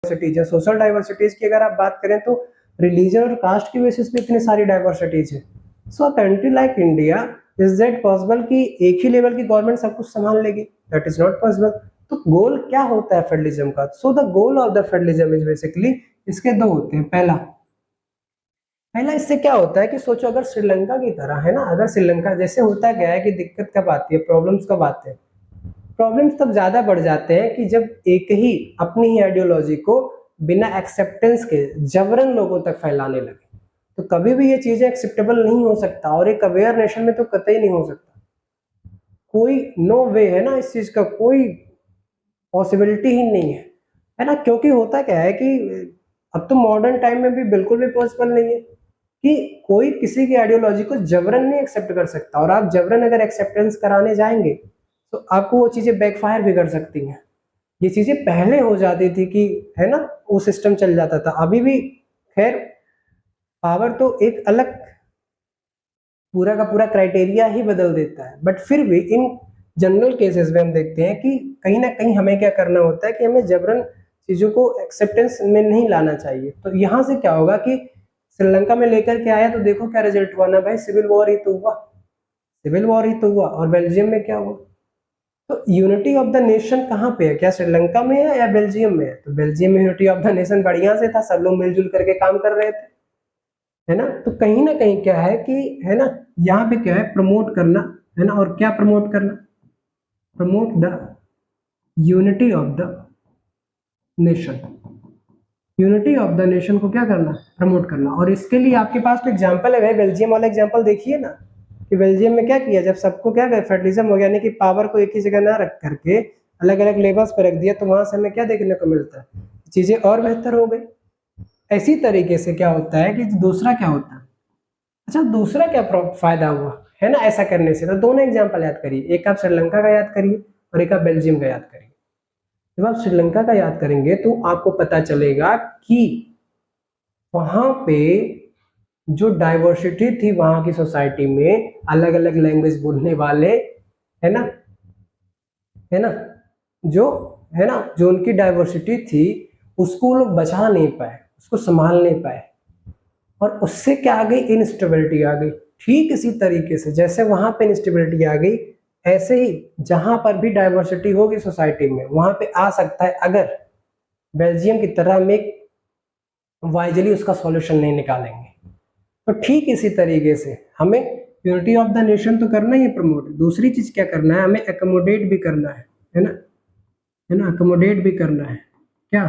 Diversities है। Social diversities की अगर आप बात करें तो रिलीजन और कास्ट की बेसिस पे इतनी सारी डाइवर्सिटीज है। So a country like India, is that possible कि एक ही लेवल की गवर्नमेंट सब कुछ संभाल लेगी? That is not possible. तो गोल क्या होता है फेडरलिज्म का? So the goal of the federalism is basically, इसके दो होते हैं। पहला पहला इससे क्या होता है कि सोचो अगर श्रीलंका की तरह है ना, अगर श्रीलंका जैसे, होता क्या है कि दिक्कत कब आती है, प्रॉब्लम्स कब आते हैं? प्रॉब्लम्स तब ज्यादा बढ़ जाते हैं कि जब एक ही अपनी ही आइडियोलॉजी को बिना एक्सेप्टेंस के जबरन लोगों तक फैलाने लगे। तो कभी भी ये चीजें एक्सेप्टेबल नहीं हो सकता, और एक अवेयर नेशन में तो कतई नहीं हो सकता। कोई नो वे है ना, इस चीज का कोई पॉसिबिलिटी ही नहीं है ना। क्योंकि होता क्या है कि अब तो मॉडर्न टाइम में भी बिल्कुल भी पॉसिबल नहीं है कि कोई किसी की आइडियोलॉजी को जबरन नहीं एक्सेप्ट कर सकता, और आप जबरन अगर एक्सेप्टेंस कराने जाएंगे तो आपको वो चीजें बैकफायर भी कर सकती हैं। ये चीजें पहले हो जाती थी कि है ना, वो सिस्टम चल जाता था। अभी भी खैर पावर तो एक अलग पूरा का पूरा क्राइटेरिया ही बदल देता है, बट फिर भी इन जनरल केसेस में हम देखते हैं कि कहीं ना कहीं हमें क्या करना होता है कि हमें जबरन चीजों को एक्सेप्टेंस में नहीं लाना चाहिए। तो यहाँ से क्या होगा कि श्रीलंका में लेकर के आया तो देखो क्या रिजल्ट हुआ ना भाई, सिविल वॉर ही तो हुआ। सिविल वॉर ही तो हुआ। और बेल्जियम में क्या हुआ? तो यूनिटी ऑफ द नेशन कहाँ पे है? क्या श्रीलंका में है या बेल्जियम में है? तो बेल्जियम में यूनिटी ऑफ द नेशन बढ़िया से था, सब लोग मिलजुल करके काम कर रहे थे, है ना। तो कहीं ना कहीं क्या है कि है ना, यहाँ पे क्या है, प्रमोट करना है ना। और क्या प्रमोट करना? Promote the unity of the nation. Unity of the nation को क्या करना? प्रमोट करना। और इसके लिए आपके पास तो एग्जांपल है भाई, बेल्जियम वाला एग्जांपल देखिए ना, कि बेल्जियम में क्या किया, जब सबको क्या गया फेडरलिज्म हो गया, यानी कि पावर को एक ही जगह ना रख करके अलग अलग लेवल्स पर रख दिया, तो वहां से हमें क्या देखने को मिलता है? चीजें और बेहतर हो गई। ऐसी तरीके से क्या होता है कि दूसरा क्या होता है, अच्छा दूसरा क्या फायदा हुआ है ना ऐसा करने से? तो दोनों एग्जांपल याद करिए, एक आप श्रीलंका का याद करिए और एक आप बेल्जियम का याद करिए। जब आप श्रीलंका का याद करेंगे तो आपको पता चलेगा कि वहां पे जो डाइवर्सिटी थी वहां की सोसाइटी में, अलग अलग लैंग्वेज बोलने वाले, है ना, है ना, जो है ना, जो उनकी डाइवर्सिटी थी उसको वो लोग बचा नहीं पाए, उसको संभाल नहीं पाए, और उससे क्या आ गई? इनस्टेबिलिटी आ गई। ठीक इसी तरीके से जैसे वहां पे इनस्टेबिलिटी आ गई, ऐसे ही जहां पर भी डाइवर्सिटी होगी सोसाइटी में वहां पे आ सकता है, अगर बेल्जियम की तरह हम एक वाइजली उसका सॉल्यूशन नहीं निकालेंगे। तो ठीक इसी तरीके से हमें यूनिटी ऑफ द नेशन तो करना ही है प्रमोट, दूसरी चीज क्या करना है? हमें एकोमोडेट भी करना है ना, है ना, एकोमोडेट भी करना है। क्या?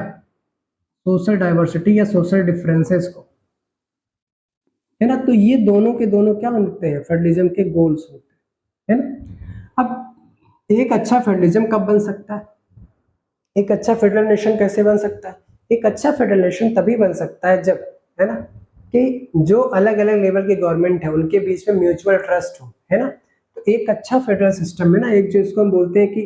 सोशल डाइवर्सिटी या सोशल डिफरेंसेस को, है ना। तो ये दोनों के दोनों क्या बनते हैं? फेडरलिज्म के गोल्स होते हैं, है ना। अब एक अच्छा फेडरलिज्म कब बन सकता है? एक अच्छा फेडरल नेशन कैसे बन सकता है? एक अच्छा फेडरल नेशन तभी बन सकता है जब, है ना, कि जो अलग अलग लेवल की गवर्नमेंट है उनके बीच में म्यूचुअल ट्रस्ट हो, है ना। तो एक अच्छा फेडरल सिस्टम में ना, एक जिसको हम बोलते हैं कि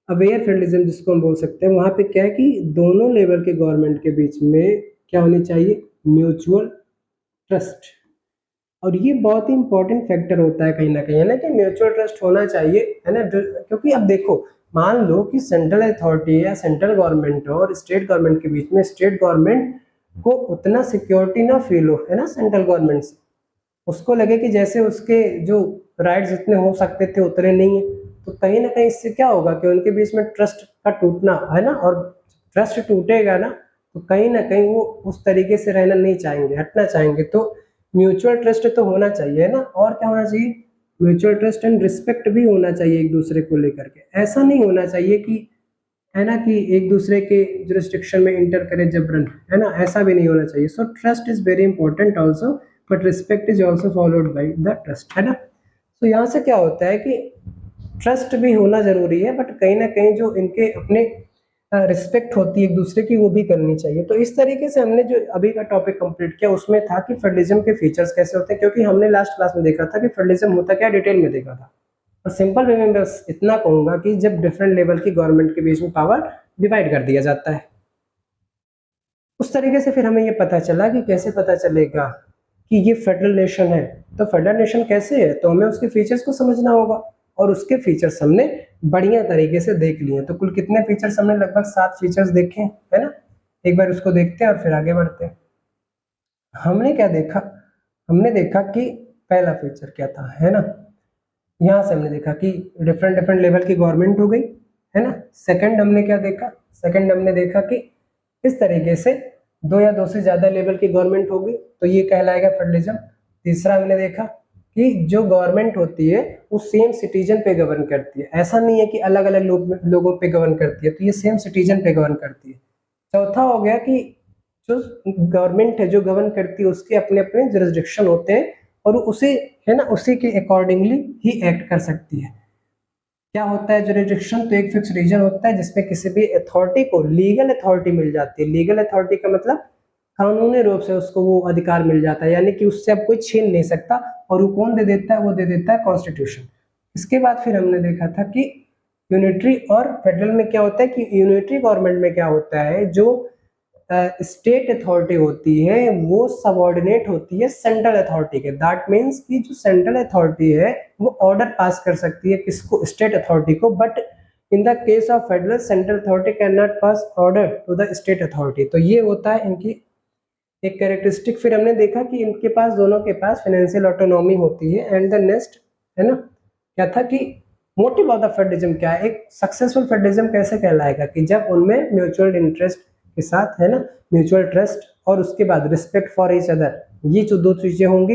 अवेयर फेडरलिज्म जिसको हम बोल सकते हैं, वहां पे क्या है कि दोनों लेवल के गवर्नमेंट के बीच में क्या होनी चाहिए? Mutual trust. और ये बहुत ही इंपॉर्टेंट फैक्टर होता है कहीं ना कहीं, है ना, कि म्यूचुअल ट्रस्ट होना चाहिए, है ना। क्योंकि अब देखो, मान लो कि सेंट्रल अथॉरिटी या सेंट्रल गवर्नमेंट और स्टेट गवर्नमेंट के बीच में स्टेट गवर्नमेंट को उतना सिक्योरिटी ना फील हो, है ना, सेंट्रल गवर्नमेंट से, उसको लगे कि जैसे उसके जो राइट्स जितने हो सकते थे उतने नहीं है, तो कहीं ना कहीं इससे क्या होगा कि उनके बीच में ट्रस्ट का टूटना, है ना। और ट्रस्ट टूटेगा ना, तो कहीं ना कहीं वो उस तरीके से रहना नहीं चाहेंगे, हटना चाहेंगे। तो म्यूचुअल ट्रस्ट तो होना चाहिए, है ना। और क्या होना चाहिए? म्यूचुअल ट्रस्ट एंड रिस्पेक्ट भी होना चाहिए एक दूसरे को लेकर के। ऐसा नहीं होना चाहिए कि, है ना, कि एक दूसरे के जुरिस्डिक्शन में इंटर करे जबरन, है ना, ऐसा भी नहीं होना चाहिए। So trust is very important also, but respect is also followed by the trust, है ना। तो यहाँ से क्या होता है कि ट्रस्ट भी होना जरूरी है, बट कहीं ना कहीं जो इनके अपने रिस्पेक्ट होती है एक दूसरे की, वो भी करनी चाहिए। तो इस तरीके से हमने जो अभी का टॉपिक कंप्लीट किया उसमें था कि फेडरलिज्म के फीचर्स कैसे होते हैं, क्योंकि हमने लास्ट क्लास में देखा था कि फेडरलिज्म होता क्या, डिटेल में देखा था। और सिंपल वे में बस इतना कहूंगा कि जब डिफरेंट लेवल की गवर्नमेंट के बीच में पावर डिवाइड कर दिया जाता है, उस तरीके से फिर हमें ये पता चला कि कैसे पता चलेगा कि ये फेडरल नेशन है। तो फेडरल नेशन कैसे है, तो हमें उसके फीचर्स को समझना होगा, और उसके फीचर्स हमने बढ़िया तरीके से देख लिए। तो कुल कितने फीचर्स हमने? लगभग 7 फीचर्स देखे, है ना। एक बार उसको देखते हैं और फिर आगे बढ़ते हैं। हमने क्या देखा, हमने देखा कि पहला फीचर क्या था, है ना, यहाँ से हमने देखा कि डिफरेंट डिफरेंट लेवल की गवर्नमेंट हो गई, है ना। सेकंड हमने क्या देखा, सेकंड हमने देखा कि इस तरीके से दो या दो से ज़्यादा लेवल की गवर्नमेंट होगी तो ये कहलाएगा फेडरलिज्म। तीसरा हमने देखा कि जो गवर्नमेंट होती है वो सेम सिटीजन पे गवर्न करती है, ऐसा नहीं है कि अलग अलग लोगों पे गवर्न करती है, तो ये सेम सिटीजन पे गवर्न करती है। चौथा हो गया कि जो गवर्नमेंट है जो गवर्न करती है उसके अपने अपने जुरिस्डिक्शन होते हैं और वो उसी, है ना, उसी के अकॉर्डिंगली ही एक्ट कर सकती है। क्या होता है जुरिस्डिक्शन, तो एक फिक्स रीजन होता है जिसमें किसी भी अथॉरिटी को लीगल अथॉरिटी मिल जाती है। लीगल अथॉरिटी का मतलब कानूनी रूप से उसको वो अधिकार मिल जाता है, यानी कि उससे अब कोई छीन नहीं सकता, और वो कौन दे देता है, वो दे देता है कॉन्स्टिट्यूशन। इसके बाद फिर हमने देखा था कि यूनिटरी और फेडरल में क्या होता है कि यूनिटरी गवर्नमेंट में क्या होता है, जो स्टेट अथॉरिटी होती है वो सबऑर्डिनेट होती है सेंट्रल अथॉरिटी के। दैट मीन्स कि जो सेंट्रल अथॉरिटी है वो ऑर्डर पास कर सकती है किसको, स्टेट अथॉरिटी को, but in the case of federal central authority can not pass order to the state authority. तो ये होता है इनकी एक कैरेक्टरिस्टिक। फिर हमने देखा कि इनके पास, दोनों के पास फाइनेंशियल ऑटोनॉमी होती है। एंड द नेक्स्ट, है ना, क्या था कि मोटिव ऑफ द फेडरलिज्म क्या है, एक सक्सेसफुल फेडरलिज्म कैसे कहलाएगा, कि जब उनमें म्यूचुअल इंटरेस्ट के साथ, है ना, म्यूचुअल ट्रस्ट और उसके बाद रिस्पेक्ट फॉर ईच अदर, ये जो दो चीजें होंगी।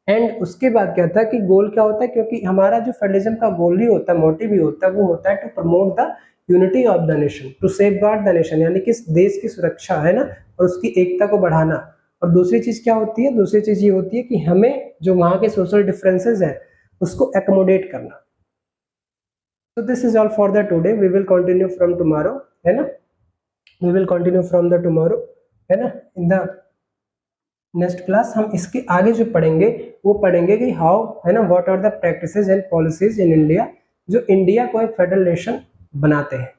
एंड उसके बाद क्या था कि गोल क्या होता है, क्योंकि हमारा जो फेडरलिज्म का गोल ही होता है, मोटिव ही होता है, वो होता है to promote the unity of the nation, to safeguard the nation, यानी कि देश की सुरक्षा, है ना, और उसकी एकता को बढ़ाना। और दूसरी चीज क्या होती है, दूसरी चीज ये होती है कि हमें जो वहाँ के सोशल डिफरेंसेस हैं उसको एकोमोडेट करना। तो this is all for the today, we will continue from tomorrow, है ना, we will continue from the tomorrow, है ना, इन द नेक्स्ट क्लास। हम इसके आगे जो पढ़ेंगे वो पढ़ेंगे कि हाउ, है ना, what are the practices and policies in India, जो इंडिया को एक फेडरल नेशन बनाते हैं।